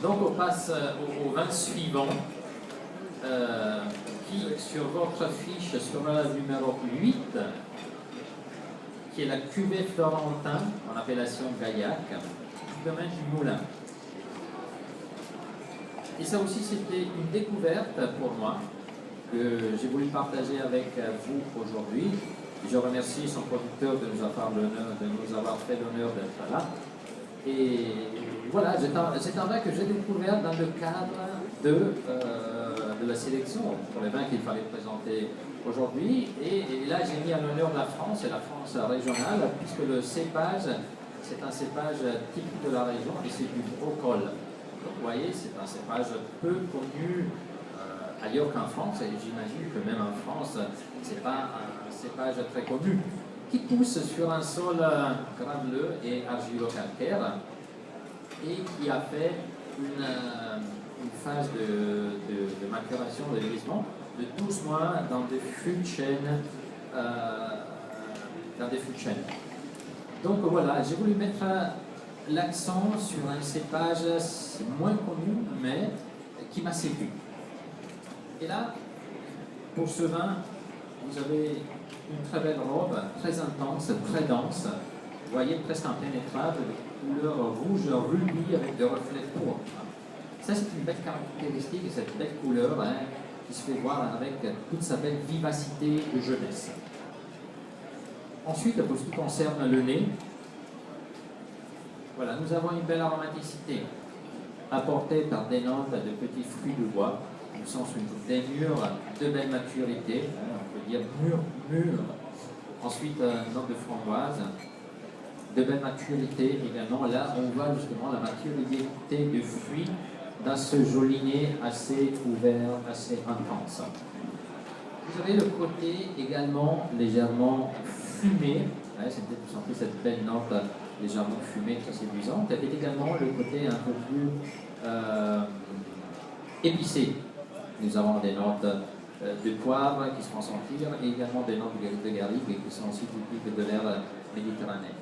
Donc on passe au vin suivant, qui sur votre fiche sera le numéro 8, qui est la cuvée Florentin, en appellation Gaillac, du domaine du Moulin. Et ça aussi, c'était une découverte pour moi, que j'ai voulu partager avec vous aujourd'hui. Je remercie son producteur de nous avoir fait l'honneur d'être là. Et voilà, c'est un vin que j'ai découvert dans le cadre de la sélection pour les vins qu'il fallait présenter aujourd'hui. Et là, j'ai mis à l'honneur la France et la France régionale, puisque le cépage, c'est un cépage typique de la région et c'est du brocol. Donc, vous voyez, c'est un cépage peu connu ailleurs qu'en France, et j'imagine que même en France, c'est pas un cépage très connu, qui pousse sur un sol graveleux et argilo-calcaire et qui a fait une phase de maturation, de vieillissement de 12 mois dans des fûts de chêne. Donc voilà, j'ai voulu mettre l'accent sur un cépage moins connu, mais qui m'a séduit. Et là, pour ce vin, vous avez une très belle robe, très intense, très dense. Vous voyez, presque impénétrable, de couleur rouge rubis avec des reflets pourpres. Ça, c'est une belle caractéristique, cette belle couleur qui se fait voir avec toute sa belle vivacité de jeunesse. Ensuite, pour ce qui concerne le nez, voilà, nous avons une belle aromaticité apportée par des notes de petits fruits de bois, au sens des mûres de belle maturité, on peut dire mûr. Ensuite, note de framboise, de belle maturité également. Là, on voit justement la maturité du fruit dans ce joli nez assez ouvert, assez intense. Vous avez le côté également légèrement fumé, vous sentez cette belle note légèrement fumée, très séduisante. Il y avait également le côté un peu plus épicé. Nous avons des notes de poivre qui se font sentir et également des notes de garrigue qui sont aussi typiques de l'air méditerranéen.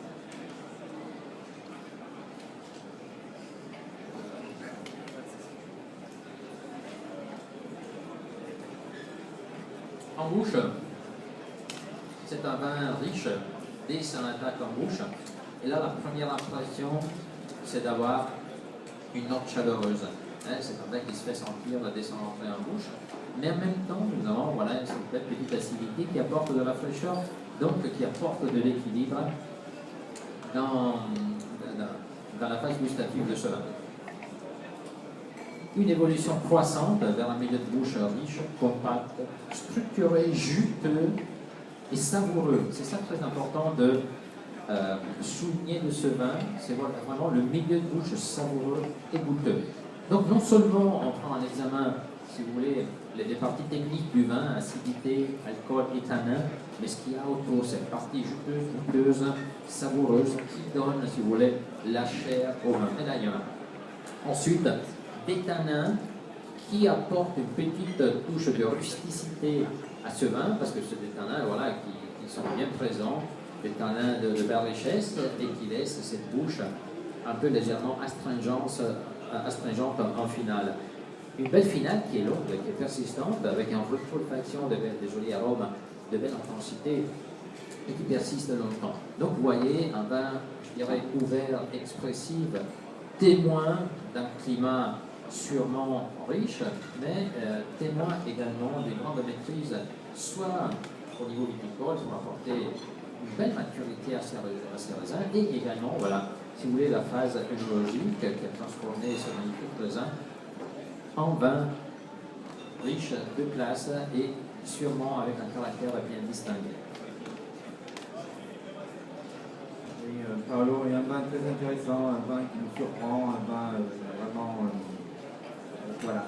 En bouche, c'est un vin riche, dès son attaque en bouche. Et là, la première impression, c'est d'avoir une note chaleureuse. C'est un vin qui se fait sentir dès son entrée en bouche. Mais en même temps, nous avons cette belle petite acidité qui apporte de la fraîcheur, donc qui apporte de l'équilibre dans la phase gustative de ce vin. Une évolution croissante vers un milieu de bouche riche, compact, structuré, juteux et savoureux. C'est ça très important de souligner de ce vin, c'est vraiment le milieu de bouche savoureux et goûteux. Donc non seulement on prend en examen, si vous voulez, les parties techniques du vin, acidité, alcool et tanin, mais ce qu'il y a autour, cette partie juteuse, goûteuse, savoureuse, qui donne, si vous voulez, la chair au vin. Et d'ailleurs, ensuite, des tanins qui apportent une petite touche de rusticité à ce vin, parce que c'est des tanins qui sont bien présents, des tanins de belle richesse et qui laissent cette bouche un peu légèrement astringente en finale. Une belle finale qui est longue, qui est persistante, avec un olfaction de jolis arômes, de belle intensité et qui persiste longtemps. Donc vous voyez un vin, je dirais, ouvert, expressif, témoin d'un climat sûrement riche, mais témoin également d'une grande maîtrise, soit au niveau viticole pour apporter une belle maturité à ces raisins, et également, voilà, si vous voulez, la phase œnologique qui a transformé ce magnifique raisin en vin riche, de classe et sûrement avec un caractère bien distingué. Oui, Paolo est un vin très intéressant, un vin qui nous surprend, un vin vraiment... voilà.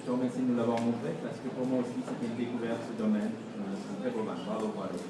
Je te remercie de nous l'avoir montré parce que pour moi aussi c'était une découverte ce domaine. C'est un très beau vin. Bravo, Paolo.